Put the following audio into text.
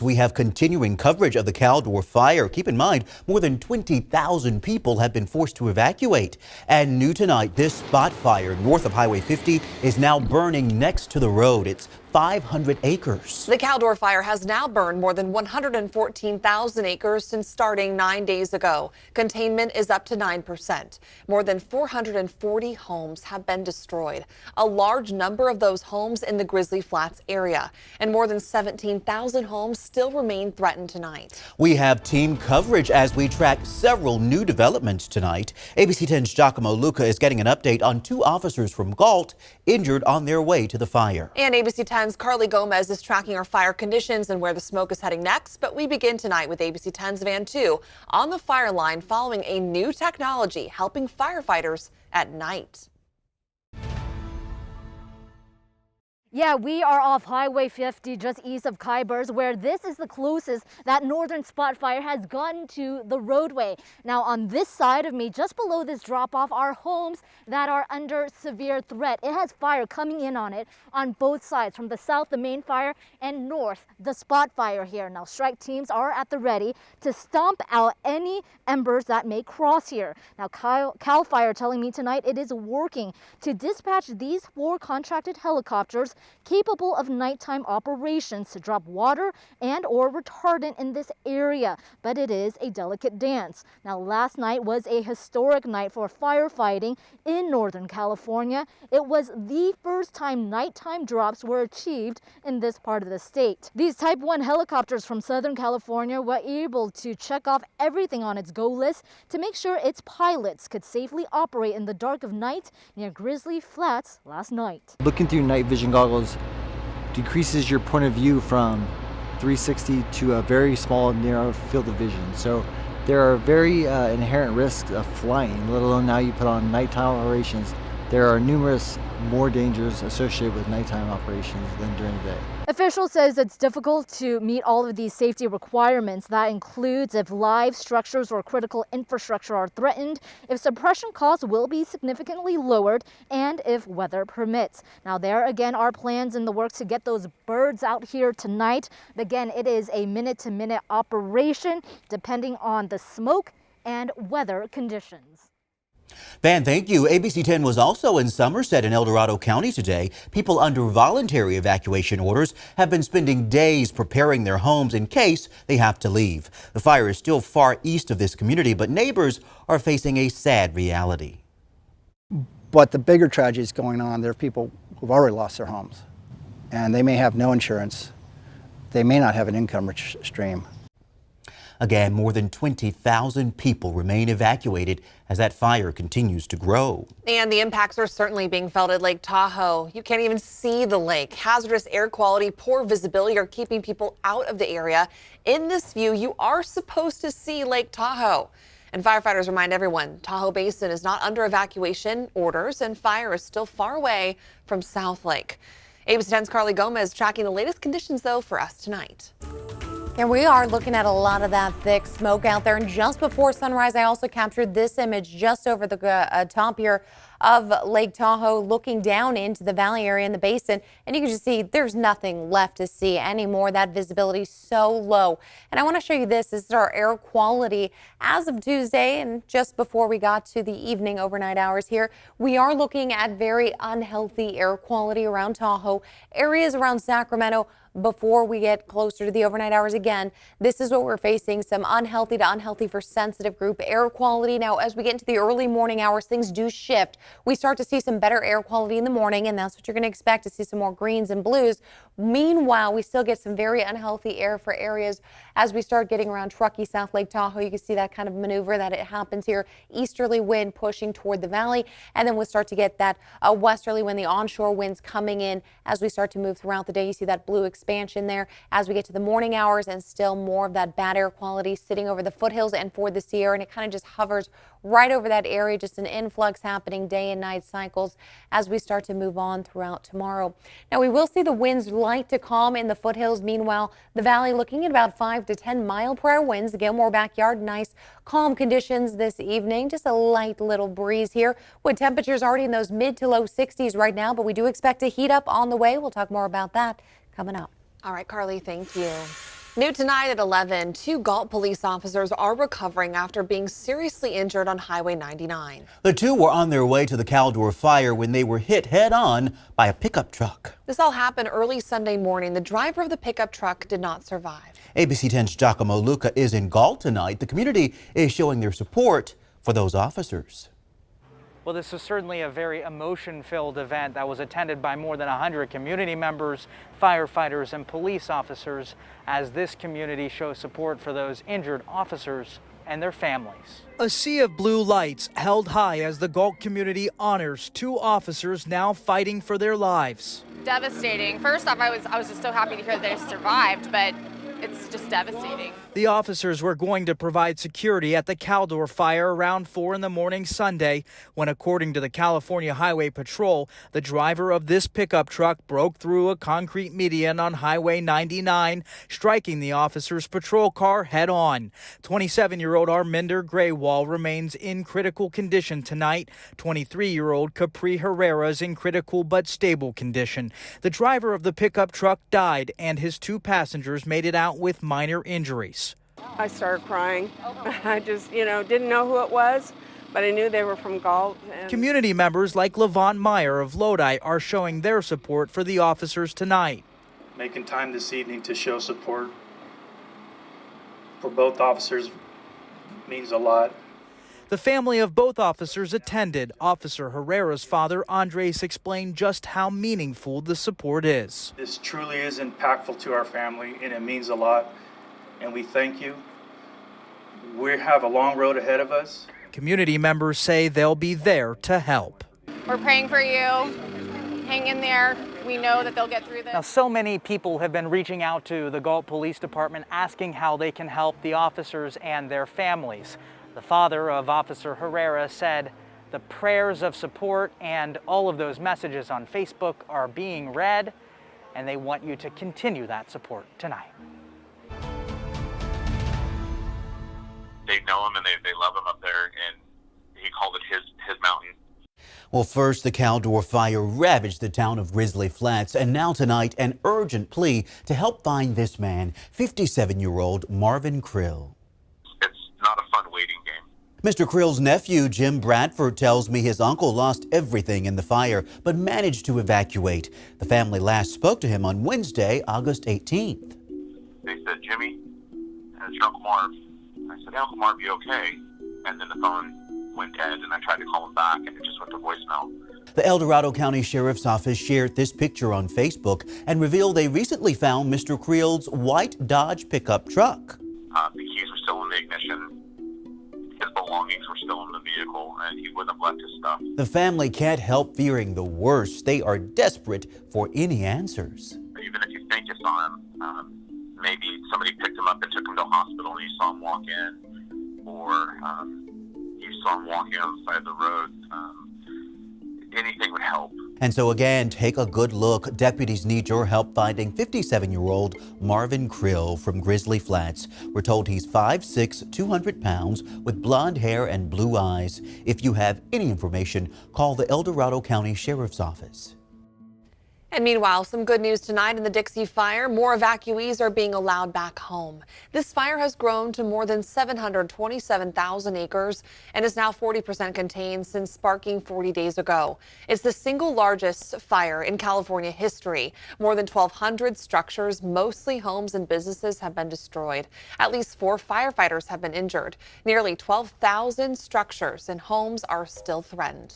We have continuing coverage of the Caldor Fire. Keep in mind, more than 20,000 people have been forced to evacuate. And new tonight, this spot fire north of Highway 50 is now burning next to the road. It's 500 acres. The Caldor Fire has now burned more than 114,000 acres since starting 9 days ago. Containment is up to 9%. More than 440 homes have been destroyed. A large number of those homes in the Grizzly Flats area. And more than 17,000 homes still remain threatened tonight. We have team coverage as we track several new developments tonight. ABC 10's Giacomo Luca is getting an update on 2 officers from Galt injured on their way to the fire. And ABC 10's Carly Gomez is tracking our fire conditions and where the smoke is heading next. But we begin tonight with ABC 10's Van 2 on the fire line following a new technology helping firefighters at night. Yeah, we are off Highway 50 just east of Khyber's, where this is the closest that northern spot fire has gotten to the roadway. Now on this side of me, just below this drop-off, are homes that are under severe threat. It has fire coming in on it on both sides, from the south, the main fire, and north, the spot fire here. Now strike teams are at the ready to stomp out any embers that may cross here. Now Cal Fire telling me tonight it is working to dispatch these 4 contracted helicopters capable of nighttime operations to drop water and or retardant in this area, but it is a delicate dance. Now last night was a historic night for firefighting in Northern California. It was the first time nighttime drops were achieved in this part of the state. These Type 1 helicopters from Southern California were able to check off everything on its go list to make sure its pilots could safely operate in the dark of night near Grizzly Flats last night. Looking through night vision goggles decreases your point of view from 360 to a very small narrow field of vision. So there are very inherent risks of flying, let alone now you put on nighttime operations. There are numerous more dangers associated with nighttime operations than during the day. Officials says it's difficult to meet all of these safety requirements. That includes if live structures or critical infrastructure are threatened, if suppression costs will be significantly lowered, and if weather permits. Now there again are plans in the works to get those birds out here tonight. Again, it is a minute-to-minute operation depending on the smoke and weather conditions. Van, thank you. ABC 10 was also in Somerset in El Dorado County today. People under voluntary evacuation orders have been spending days preparing their homes in case they have to leave. The fire is still far east of this community, but neighbors are facing a sad reality. But the bigger tragedy is going on. There are people who've already lost their homes, and they may have no insurance. They may not have an income stream. Again, more than 20,000 people remain evacuated as that fire continues to grow. And the impacts are certainly being felt at Lake Tahoe. You can't even see the lake. Hazardous air quality, poor visibility are keeping people out of the area. In this view, you are supposed to see Lake Tahoe. And firefighters remind everyone Tahoe Basin is not under evacuation orders and fire is still far away from South Lake. ABC 10's Carly Gomez tracking the latest conditions, though, for us tonight. And we are looking at a lot of that thick smoke out there. And just before sunrise, I also captured this image just over the top here of Lake Tahoe, looking down into the valley area in the basin. And you can just see there's nothing left to see anymore. That visibility is so low. And I want to show you this. This is our air quality as of Tuesday. And just before we got to the evening overnight hours here, we are looking at very unhealthy air quality around Tahoe, areas around Sacramento. Before we get closer to the overnight hours again, this is what we're facing, some unhealthy to unhealthy for sensitive group air quality. Now, as we get into the early morning hours, things do shift. We start to see some better air quality in the morning, and that's what you're going to expect to see, some more greens and blues. Meanwhile, we still get some very unhealthy air for areas as we start getting around Truckee, South Lake Tahoe. You can see that kind of maneuver that it happens here. Easterly wind pushing toward the valley, and then we'll start to get that westerly wind, the onshore winds coming in as we start to move throughout the day. You see that blue expansion there as we get to the morning hours, and still more of that bad air quality sitting over the foothills and for the Sierra, and it kind of just hovers right over that area. Just an influx happening day and night cycles as we start to move on throughout tomorrow. Now we will see the winds light to calm in the foothills. Meanwhile, the valley looking at about 5 to 10 mile-per-hour winds. The Gilmore backyard, nice calm conditions this evening. Just a light little breeze here with temperatures already in those mid to low 60s right now, but we do expect to heat up on the way. We'll talk more about that coming up. All right, Carly, thank you. New tonight at 11, 2 Galt police officers are recovering after being seriously injured on Highway 99. The two were on their way to the Caldor Fire when they were hit head-on by a pickup truck. This all happened early Sunday morning. The driver of the pickup truck did not survive. ABC 10's Giacomo Luca is in Galt tonight. The community is showing their support for those officers. Well, this was certainly a very emotion-filled event that was attended by more than 100 community members, firefighters, and police officers as this community shows support for those injured officers and their families. A sea of blue lights held high as the Galt community honors 2 officers now fighting for their lives. Devastating. First off, I was just so happy to hear that they survived, but it's just devastating. The officers were going to provide security at the Caldor Fire around 4 in the morning Sunday when, according to the California Highway Patrol, the driver of this pickup truck broke through a concrete median on Highway 99, striking the officers' patrol car head-on. 27-year-old Arminder Graywall remains in critical condition tonight. 23-year-old Capri Herrera is in critical but stable condition. The driver of the pickup truck died, and his 2 passengers made it out with minor injuries. I started crying. I just, didn't know who it was, but I knew they were from Galt. Community members like Levant Meyer of Lodi are showing their support for the officers tonight. Making time this evening to show support for both officers means a lot. The family of both officers attended. Officer Herrera's father, Andres, explained just how meaningful the support is. This truly is impactful to our family, and it means a lot, and we thank you. We have a long road ahead of us. Community members say they'll be there to help. We're praying for you. Hang in there. We know that they'll get through this. Now, so many people have been reaching out to the Galt Police Department asking how they can help the officers and their families. The father of Officer Herrera said the prayers of support and all of those messages on Facebook are being read, and they want you to continue that support tonight. They know him and they love him up there, and he called it his mountain. Well, first, the Caldor Fire ravaged the town of Grizzly Flats, and now tonight, an urgent plea to help find this man, 57-year-old Marvin Krill. It's not a fun waiting game. Mr. Krill's nephew, Jim Bradford, tells me his uncle lost everything in the fire, but managed to evacuate. The family last spoke to him on Wednesday, August 18th. They said, Jimmy, it's your Uncle Marv. I said, hey, Uncle Marv, you okay? And then the phone went dead, and I tried to call him back, and it just went to voicemail. The El Dorado County Sheriff's Office shared this picture on Facebook and revealed they recently found Mr. Krill's white Dodge pickup truck. The keys were still in the ignition. His belongings were still in the vehicle, and he wouldn't have left his stuff. The family can't help fearing the worst. They are desperate for any answers. Even if you think you saw him, maybe somebody picked him up and took him to a hospital and you saw him walk in, or you saw him walking on the side of the road. Anything would help. And so again, take a good look. Deputies need your help finding 57-year-old Marvin Krill from Grizzly Flats. We're told he's 5'6", 200 pounds, with blonde hair and blue eyes. If you have any information, call the El Dorado County Sheriff's Office. And meanwhile, some good news tonight in the Dixie fire. More evacuees are being allowed back home. This fire has grown to more than 727,000 acres and is now 40% contained since sparking 40 days ago. It's the single largest fire in California history. More than 1,200 structures, mostly homes and businesses, have been destroyed. At least 4 firefighters have been injured. Nearly 12,000 structures and homes are still threatened.